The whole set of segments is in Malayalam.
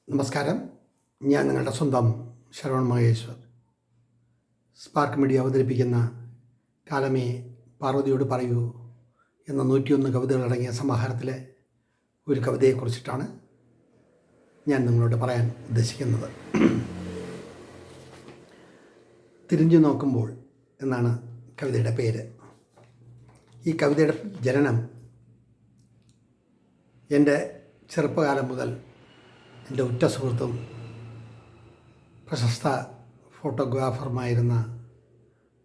നമസ്കാരം. ഞാൻ നിങ്ങളുടെ സ്വന്തം ശരവൺ മഹേശ്വർ. സ്പാർക്ക് മീഡിയ അവതരിപ്പിക്കുന്ന കാലമേ പാർവതിയോട് പറയൂ എന്ന 101 കവിതകളടങ്ങിയ സമാഹാരത്തിലെ ഒരു കവിതയെക്കുറിച്ചിട്ടാണ് ഞാൻ നിങ്ങളോട് പറയാൻ ഉദ്ദേശിക്കുന്നത്. തിരിഞ്ഞു നോക്കുമ്പോൾ എന്നാണ് കവിതയുടെ പേര്. ഈ കവിതയുടെ ജനനം എൻ്റെ ചെറുപ്പകാലം മുതൽ എൻ്റെ ഉറ്റ സുഹൃത്തും പ്രശസ്ത ഫോട്ടോഗ്രാഫറുമായിരുന്ന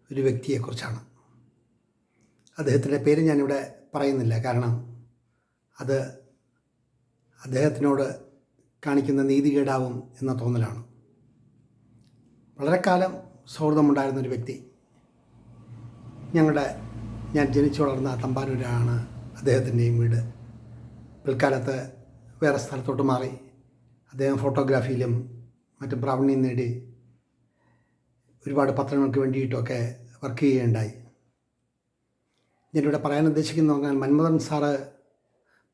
ഒരു വ്യക്തിയെക്കുറിച്ചാണ്. അദ്ദേഹത്തിൻ്റെ പേര് ഞാനിവിടെ പറയുന്നില്ല, കാരണം അത് അദ്ദേഹത്തിനോട് കാണിക്കുന്ന നീതികേടാവും എന്ന തോന്നലാണ്. വളരെ കാലം സൗഹൃദമുണ്ടായിരുന്നൊരു വ്യക്തി. ഞാൻ ജനിച്ചു വളർന്ന തമ്പാനൂരാണ് അദ്ദേഹത്തിൻ്റെയും വീട്. പിൽക്കാലത്ത് വേറെ സ്ഥലത്തോട്ട് മാറി അദ്ദേഹം ഫോട്ടോഗ്രാഫിയിലും മറ്റും പ്രാവീണ്യം നേടി ഒരുപാട് പത്രങ്ങൾക്ക് വേണ്ടിയിട്ടൊക്കെ വർക്ക് ചെയ്യുകയുണ്ടായി. ഞാനിവിടെ പറയാൻ ഉദ്ദേശിക്കുന്ന പറഞ്ഞാൽ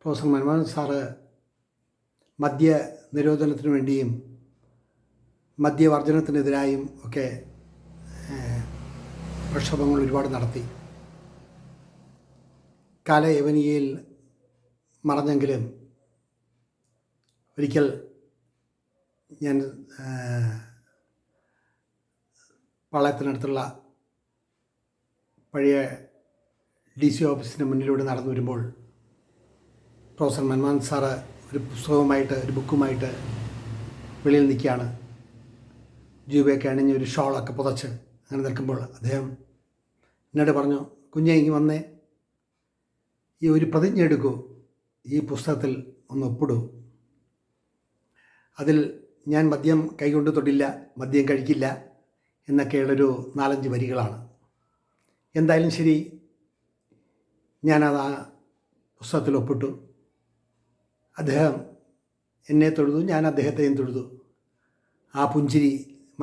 പ്രൊഫസർ മൻമോഹൻ സാറ് മദ്യ നിരോധനത്തിന് വേണ്ടിയും മദ്യവർജനത്തിനെതിരായും ഒക്കെ പ്രക്ഷോഭങ്ങൾ ഒരുപാട് നടത്തി. കാലയവനികയിൽ മറഞ്ഞെങ്കിലും ഒരിക്കൽ ഞാൻ പാളയത്തിനടുത്തുള്ള പഴയ DC ഓഫീസിന് മുന്നിലൂടെ നടന്നു വരുമ്പോൾ പ്രൊഫസർ മൻമോഹൻ സാറ് ഒരു ബുക്കുമായിട്ട് വെളിയിൽ നിൽക്കുകയാണ്. ജൂബയൊക്കെ അണിഞ്ഞ് ഒരു ഷോളൊക്കെ പുതച്ച് അങ്ങനെ നിൽക്കുമ്പോൾ അദ്ദേഹം എന്നോട് പറഞ്ഞു, കുഞ്ഞെ ഇങ്ങ് വന്നേ, ഈ ഒരു പ്രതിജ്ഞ എടുക്കൂ, ഈ പുസ്തകത്തിൽ ഒന്ന് ഒപ്പിടൂ. അതിൽ ഞാൻ മദ്യം കൈകൊണ്ട് തൊടില്ല, മദ്യം കഴിക്കില്ല എന്നൊക്കെയുള്ളൊരു 4-5 വരികളാണ്. എന്തായാലും ശരി, ഞാനത് ആ പുസ്തകത്തിൽ ഒപ്പിട്ടു. അദ്ദേഹം എന്നെ തൊഴുതു, ഞാൻ അദ്ദേഹത്തെയും തൊഴുതു. ആ പുഞ്ചിരി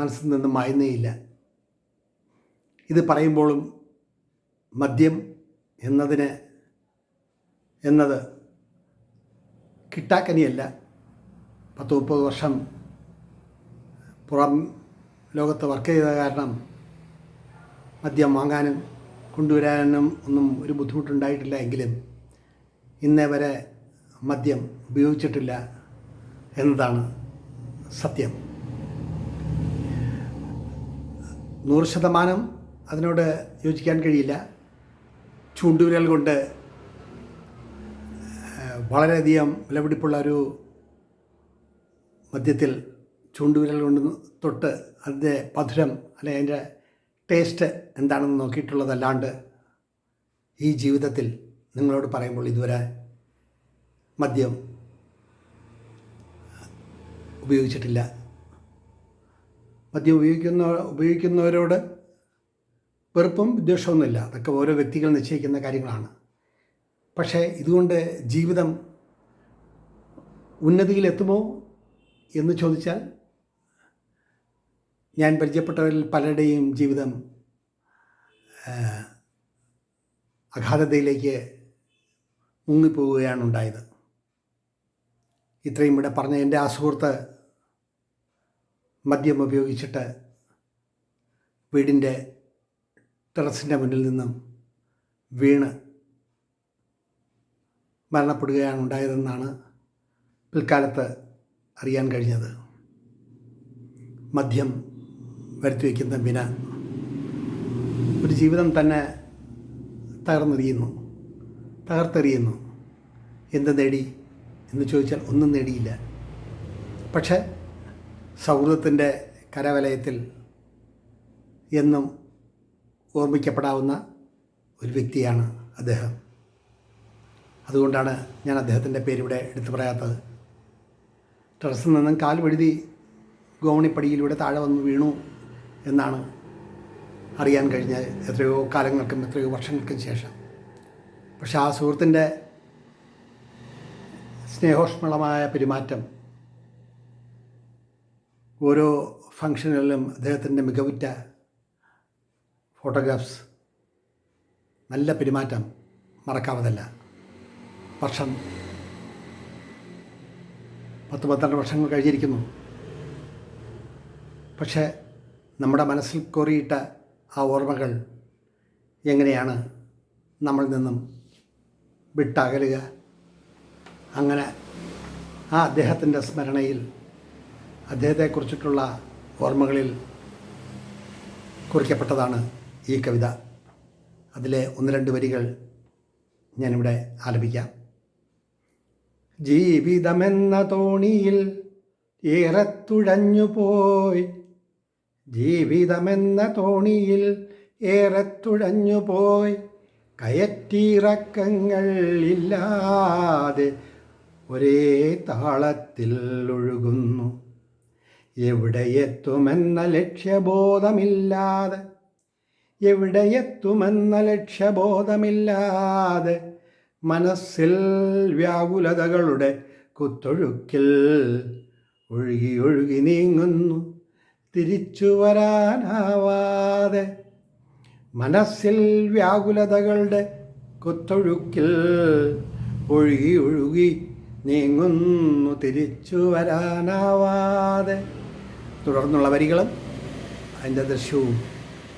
മനസ്സിൽ നിന്നും മായുന്നേയില്ല. ഇത് പറയുമ്പോഴും മദ്യം എന്നത് കിട്ടാക്കനിയല്ല. 10-30 വർഷം പുറം ലോകത്ത് വർക്ക് ചെയ്ത കാരണം മദ്യം വാങ്ങാനും കൊണ്ടുവരാനും ഒന്നും ഒരു ബുദ്ധിമുട്ടുണ്ടായിട്ടില്ല. എങ്കിലും ഇന്നേ വരെ മദ്യം ഉപയോഗിച്ചിട്ടില്ല എന്നതാണ് സത്യം. 100% അതിനോട് യോജിക്കാൻ കഴിയില്ല. ചൂണ്ടുവിരൽ കൊണ്ട് വളരെയധികം വിലപിടിപ്പുള്ള ഒരു മദ്യത്തിൽ ചൂണ്ടുവിരൽ കൊണ്ട് തൊട്ട് അതിൻ്റെ മധുരം അല്ലെങ്കിൽ അതിൻ്റെ ടേസ്റ്റ് എന്താണെന്ന് നോക്കിയിട്ടുള്ളതല്ലാണ്ട് ഈ ജീവിതത്തിൽ നിങ്ങളോട് പറയുമ്പോൾ ഇതുവരെ മദ്യം ഉപയോഗിച്ചിട്ടില്ല. മദ്യം ഉപയോഗിക്കുന്നവരോട് വെറുപ്പും വിദ്വേഷമൊന്നുമില്ല. അതൊക്കെ ഓരോ വ്യക്തികൾ നിശ്ചയിക്കുന്ന കാര്യങ്ങളാണ്. പക്ഷേ ഇതുകൊണ്ട് ജീവിതം ഉന്നതിയിലെത്തുമോ എന്ന് ചോദിച്ചാൽ, ഞാൻ പരിചയപ്പെട്ടവരിൽ പലരുടെയും ജീവിതം അഗാധതയിലേക്ക് മുങ്ങിപ്പോവുകയാണ് ഉണ്ടായത്. ഇത്രയും ഇവിടെ പറഞ്ഞ എൻ്റെ ആ സുഹൃത്ത് മദ്യം ഉപയോഗിച്ചിട്ട് വീടിൻ്റെ ടെറസിൻ്റെ മുന്നിൽ നിന്നും വീണ് മരണപ്പെടുകയാണ് ഉണ്ടായതെന്നാണ് പിൽക്കാലത്ത് അറിയാൻ കഴിഞ്ഞത്. മദ്യം വരുത്തി വയ്ക്കുന്ന വിന ഒരു ജീവിതം തന്നെ തകർത്തെറിയുന്നു. എന്ത് നേടി എന്ന് ചോദിച്ചാൽ ഒന്നും നേടിയില്ല. പക്ഷേ സൗഹൃദത്തിൻ്റെ കരവലയത്തിൽ എന്നും ഓർമ്മിക്കപ്പെടാവുന്ന ഒരു വ്യക്തിയാണ് അദ്ദേഹം. അതുകൊണ്ടാണ് ഞാൻ അദ്ദേഹത്തിൻ്റെ പേരിവിടെ എടുത്തു പറയാത്തത്. ടെറസിൽ നിന്നും കാൽ വഴുതി ഗോവണിപ്പടിയിലൂടെ താഴെ വന്ന് വീണു എന്നാണ് അറിയാൻ കഴിഞ്ഞത്, എത്രയോ വർഷങ്ങൾക്കും ശേഷം. പക്ഷെ ആ സുഹൃത്തിൻ്റെ സ്നേഹോഷ്മളമായ പെരുമാറ്റം, ഓരോ ഫംഗ്ഷനുകളിലും അദ്ദേഹത്തിൻ്റെ മികവുറ്റ ഫോട്ടോഗ്രാഫ്സ്, നല്ല പെരുമാറ്റം മറക്കാവതല്ല. വർഷം 12 വർഷങ്ങൾ കഴിഞ്ഞിരിക്കുന്നു. പക്ഷേ നമ്മുടെ മനസ്സിൽ കോറിയിട്ട ആ ഓർമ്മകൾ എങ്ങനെയാണ് നമ്മളിൽ നിന്നും വിട്ടകലുക? അങ്ങനെ ആ അദ്ദേഹത്തിൻ്റെ സ്മരണയിൽ, അദ്ദേഹത്തെക്കുറിച്ചിട്ടുള്ള ഓർമ്മകളിൽ കുറിക്കപ്പെട്ടതാണ് ഈ കവിത. അതിലെ 1-2 വരികൾ ഞാനിവിടെ ആലപിക്കാം. ജീവിതമെന്ന തോണിയിൽ ഏറെ തുഴഞ്ഞുപോയി, ജീവിതമെന്ന തോണിയിൽ ഏറെ തുഴഞ്ഞുപോയി, കയറ്റിറക്കങ്ങൾ ഇല്ലാതെ ഒരേ താളത്തിൽ ഒഴുകുന്നു. എവിടെയെത്തുമെന്ന ലക്ഷ്യബോധമില്ലാതെ, എവിടെയെത്തുമെന്ന ലക്ഷ്യബോധമില്ലാതെ, മനസ്സിൽ വ്യാകുലതകളുടെ കുത്തൊഴുക്കിൽ ഒഴുകി ഒഴുകി നീങ്ങുന്നു തിരിച്ചു വരാനാവാതെ. മനസ്സിൽ വ്യാകുലതകളുടെ കുത്തൊഴുക്കിൽ ഒഴുകി ഒഴുകി നീങ്ങുന്നു തിരിച്ചു വരാനാവാതെ. തുടർന്നുള്ള വരികളും അതിൻ്റെ ദൃശ്യവും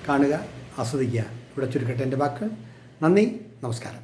കാണുക, ആസ്വദിക്കുക. ഇവിടെ ചുരുക്കട്ടെ എൻ്റെ വാക്കുകൾ. നന്ദി, നമസ്കാരം.